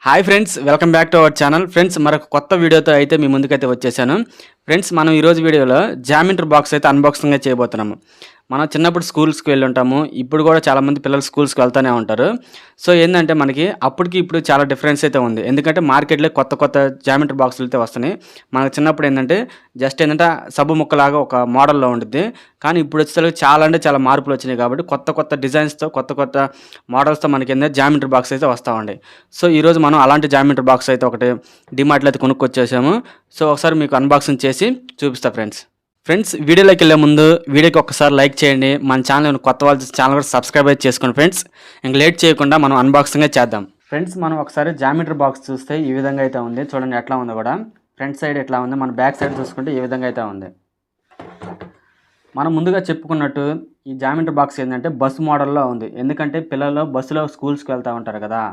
Hi friends, welcome back to our channel. Friends, మరొక కొత్త వీడియోతో అయితే మీ ముందుకైతే వచ్చేసాను. ఫ్రెండ్స్, మనం ఈరోజు వీడియోలో జామెంట్రీ బాక్స్ అయితే అన్బాక్సింగ్ చేయబోతున్నాము. మనం చిన్నప్పుడు స్కూల్స్కి వెళ్ళి ఉంటాము. ఇప్పుడు కూడా చాలామంది పిల్లలు స్కూల్స్కి వెళ్తూనే ఉంటారు. సో ఏంటంటే మనకి అప్పటికి ఇప్పుడు చాలా డిఫరెన్స్ అయితే ఉంది. ఎందుకంటే మార్కెట్లో కొత్త కొత్త జామెంట్రీ బాక్సులు అయితే వస్తున్నాయి. మనకు చిన్నప్పుడు ఏంటంటే జస్ట్ ఏంటంటే సబ్బు ముక్కలాగా ఒక మోడల్లో ఉంటుంది. కానీ ఇప్పుడు వచ్చేసరికి చాలా అంటే చాలా మార్పులు వచ్చినాయి. కాబట్టి కొత్త కొత్త డిజైన్స్తో కొత్త కొత్త మోడల్స్తో మనకి ఏంటంటే జామెంట్రీ బాక్స్ అయితే వస్తూ ఉండే. సో ఈరోజు మనం అలాంటి జామెంట్రీ బాక్స్ అయితే ఒకటి డిమార్ట్లో అయితే కొనుక్కొచ్చేసాము. సో ఒకసారి మీకు అన్బాక్సింగ్ చేసి చూపిస్తా ఫ్రెండ్స్, వీడియోలోకి వెళ్ళే ముందు వీడియోకి ఒకసారి లైక్ చేయండి. మన ఛానల్ కొత్త వాళ్ళు ఛానల్ కూడా సబ్స్క్రైబ్ అయితే చేసుకోండి ఫ్రెండ్స్. ఇంక లేట్ చేయకుండా మనం అన్బాక్సింగ్ చేద్దాం. ఫ్రెండ్స్, మనం ఒకసారి జామెంట్రీ బాక్స్ చూస్తే ఈ విధంగా అయితే ఉంది. చూడండి ఎట్లా ఉందో కూడా. ఫ్రంట్ సైడ్ ఎట్లా ఉంది, మన బ్యాక్ సైడ్ చూసుకుంటే ఈ విధంగా అయితే ఉంది. మనం ముందుగా చెప్పుకున్నట్టు ఈ జామెంట్రీ బాక్స్ ఏంటంటే బస్సు మోడల్లో ఉంది. ఎందుకంటే పిల్లలు బస్సులో స్కూల్స్కి వెళ్తూ ఉంటారు కదా.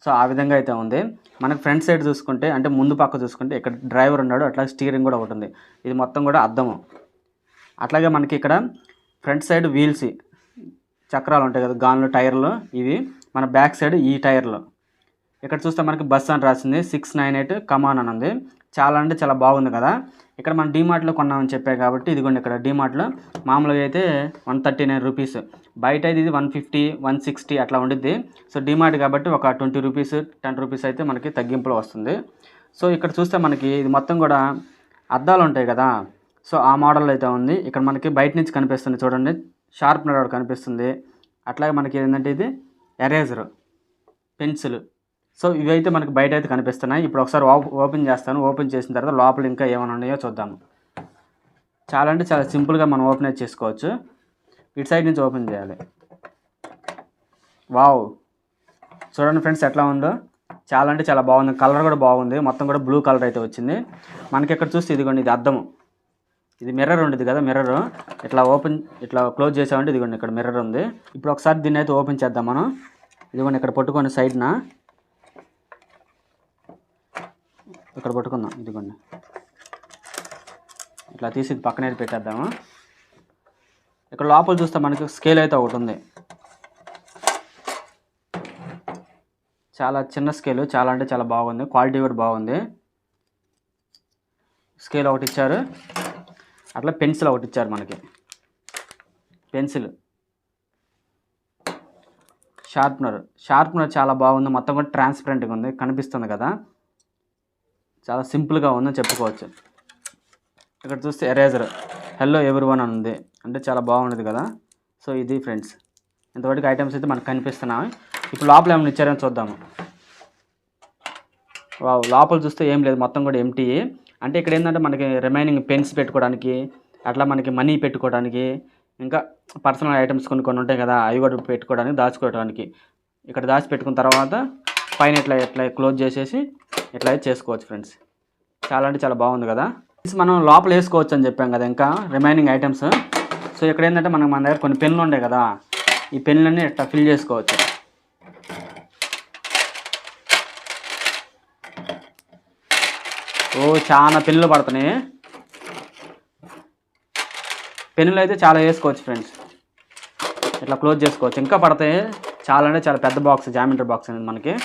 సో ఆ విధంగా అయితే ఉంది. మనకు ఫ్రంట్ సైడ్ చూసుకుంటే అంటే ముందు పక్క చూసుకుంటే ఇక్కడ డ్రైవర్ ఉన్నాడు, అట్లాగే స్టీరింగ్ కూడా ఒకటి ఉంది. ఇది మొత్తం కూడా అద్దము. అట్లాగే మనకి ఇక్కడ ఫ్రంట్ సైడ్ వీల్స్ చక్రాలు ఉంటాయి కదా, గాన్లు టైర్లు ఇవి. మన బ్యాక్ సైడ్ ఈ టైర్లు. ఇక్కడ చూస్తే మనకి బస్ అని రాసింది 698 కమాన్ అని ఉంది. చాలా అంటే చాలా బాగుంది కదా. ఇక్కడ మనం డీమార్ట్లో కొన్నామని చెప్పాయి కాబట్టి ఇదిగోండి ఇక్కడ డీమార్ట్లో మామూలుగా అయితే 139 రూపీస్, బయట అయితే ఇది 150 160 అట్లా ఉండిద్ది. సో డీమార్ట్ కాబట్టి ఒక 20 రూపీస్ 10 రూపీస్ అయితే మనకి తగ్గింపులో వస్తుంది. సో ఇక్కడ చూస్తే మనకి ఇది మొత్తం కూడా అద్దాలు ఉంటాయి కదా. సో ఆ మోడల్ అయితే ఉంది. ఇక్కడ మనకి బయట నుంచి కనిపిస్తుంది చూడండి, షార్ప్నర్ కనిపిస్తుంది. అట్లాగే మనకి ఏంటంటే ఇది ఎరేజర్, పెన్సిల్. సో ఇవైతే మనకి బయట అయితే కనిపిస్తున్నాయి. ఇప్పుడు ఒకసారి ఓపెన్ చేస్తాను. ఓపెన్ చేసిన తర్వాత లోపల ఇంకా ఏమైనా ఉన్నాయో చూద్దాము. చాలా అంటే చాలా సింపుల్గా మనం ఓపెన్ అయితే చేసుకోవచ్చు. ఇటు సైడ్ నుంచి ఓపెన్ చేయాలి. వావ్, చూడండి ఫ్రెండ్స్ ఎట్లా ఉందో. చాలా అంటే చాలా బాగుంది. కలర్ కూడా బాగుంది. మొత్తం కూడా బ్లూ కలర్ అయితే వచ్చింది. మనకి ఇక్కడ చూస్తే ఇదిగోండి ఇది అద్దము. ఇది మిర్రర్ ఉండేది కదా, మిర్రర్ ఇట్లా క్లోజ్ చేసామంటే ఇదిగోండి ఇక్కడ మిర్రర్ ఉంది. ఇప్పుడు ఒకసారి దీన్ని అయితే ఓపెన్ చేద్దాం మనం. ఇదిగోండి ఇక్కడ పట్టుకొని సైడ్న ఇక్కడ పట్టుకుందాం. ఇదిగోండి ఇట్లా తీసి పక్కన అయితే పెట్టేద్దాము. ఇక్కడ లోపల చూస్తే మనకి స్కేల్ అయితే ఒకటి ఉంది. చాలా చిన్న స్కేలు, చాలా అంటే చాలా బాగుంది. క్వాలిటీ కూడా బాగుంది. స్కేల్ ఒకటి ఇచ్చారు, అట్లా పెన్సిల్ ఒకటి ఇచ్చారు మనకి. పెన్సిల్, షార్ప్నర్ చాలా బాగుంది. మొత్తం కూడా ట్రాన్స్పరెంట్గా ఉంది, కనిపిస్తుంది కదా. చాలా సింపుల్గా ఉందని చెప్పుకోవచ్చు. ఇక్కడ చూస్తే ఎరేజర్ హెల్లో ఎవ్రీవన్ అని ఉంది, అంటే చాలా బాగుండేది కదా. సో ఇది ఫ్రెండ్స్, ఇంతవరకు ఐటమ్స్ అయితే మనకు కనిపిస్తున్నాయి. ఇప్పుడు లోపల ఏమైనా ఇచ్చారని చూద్దాము. లోపల చూస్తే ఏం లేదు, మొత్తం కూడా ఎంటీ. అంటే ఇక్కడ ఏంటంటే మనకి రిమైనింగ్ పెన్స్ పెట్టుకోవడానికి, అట్లా మనకి మనీ పెట్టుకోవడానికి, ఇంకా పర్సనల్ ఐటమ్స్ కొన్ని ఉంటాయి కదా, అవి కూడా పెట్టుకోవడానికి, దాచుకోవడానికి. ఇక్కడ దాచి పెట్టుకున్న తర్వాత పైన ఇట్లా క్లోజ్ చేసేసి ఇట్లా అయితే చేసుకోవచ్చు ఫ్రెండ్స్. చాలా అంటే చాలా బాగుంది కదా. మనం లోపల వేసుకోవచ్చు అని చెప్పాం కదా ఇంకా రిమైనింగ్ ఐటమ్స్. సో ఇక్కడ ఏంటంటే మన దగ్గర కొన్ని పెన్నులు ఉంటాయి కదా, ఈ పెన్నులన్నీ ఇట్లా ఫిల్ చేసుకోవచ్చు. చాలా పెన్నులు పడుతున్నాయి. పెన్నులు అయితే చాలా వేసుకోవచ్చు ఫ్రెండ్స్. ఇట్లా క్లోజ్ చేసుకోవచ్చు, ఇంకా పడతాయి. చాలా అంటే చాలా పెద్ద బాక్స్, జామెంట్రీ బాక్స్ అనేది మనకి.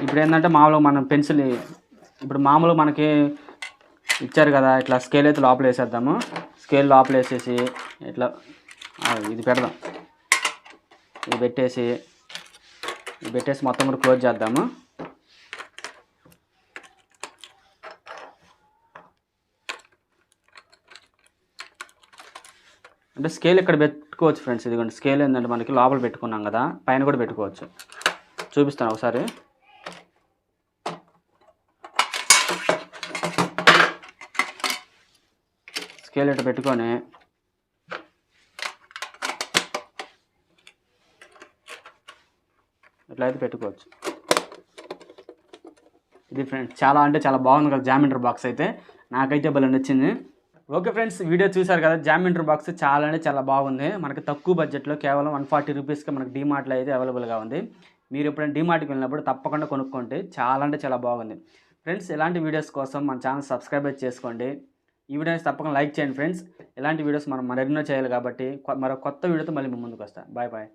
ఇప్పుడు ఏంటంటే మామూలుగా మనం పెన్సిల్ ఇప్పుడు మామూలుగా మనకి ఇచ్చారు కదా, ఇట్లా స్కేల్ అయితే లోపల వేసేద్దాము. స్కేల్ లోపల వేసేసి ఇట్లా ఇది పెడదాం. ఇది పెట్టేసి మొత్తం కూడా క్లోజ్ చేద్దాము. అంటే స్కేల్ ఇక్కడ పెట్టుకోవచ్చు ఫ్రెండ్స్. ఇదిగోండి స్కేల్ ఏంటంటే మనకి లోపల పెట్టుకున్నాం కదా, పైన కూడా పెట్టుకోవచ్చు. చూపిస్తాను ఒకసారి. స్కేల్ ఇట్లా పెట్టుకొని ఇట్లా అయితే పెట్టుకోవచ్చు. ఇది ఫ్రెండ్స్ చాలా అంటే చాలా బాగుంది కదా జామెంట్రీ బాక్స్ అయితే. నాకైతే భలే నచ్చింది. ఓకే ఫ్రెండ్స్, వీడియో చూసారు కదా. జామెంట్రీ బాక్స్ చాలా అంటే చాలా బాగుంది. మనకి తక్కువ బడ్జెట్లో కేవలం 140 రూపీస్కి మనకి డీమార్ట్లో అయితే అవైలబుల్గా ఉంది. మీరు ఎప్పుడైనా డీమార్ట్కి వెళ్ళినప్పుడు తప్పకుండా కొనుక్కోండి. చాలా అంటే చాలా బాగుంది ఫ్రెండ్స్. ఇలాంటి వీడియోస్ కోసం మన ఛానల్ సబ్స్క్రైబ్ చేసుకోండి. ఈ వీడియోస్ తప్పకుండా లైక్ చేయండి ఫ్రెండ్స్. ఇలాంటి వీడియోస్ మనం మరెన్నో చేయాలి కాబట్టి మరో కొత్త వీడియోతో మళ్ళీ ముందుకు వస్తాను. బాయ్.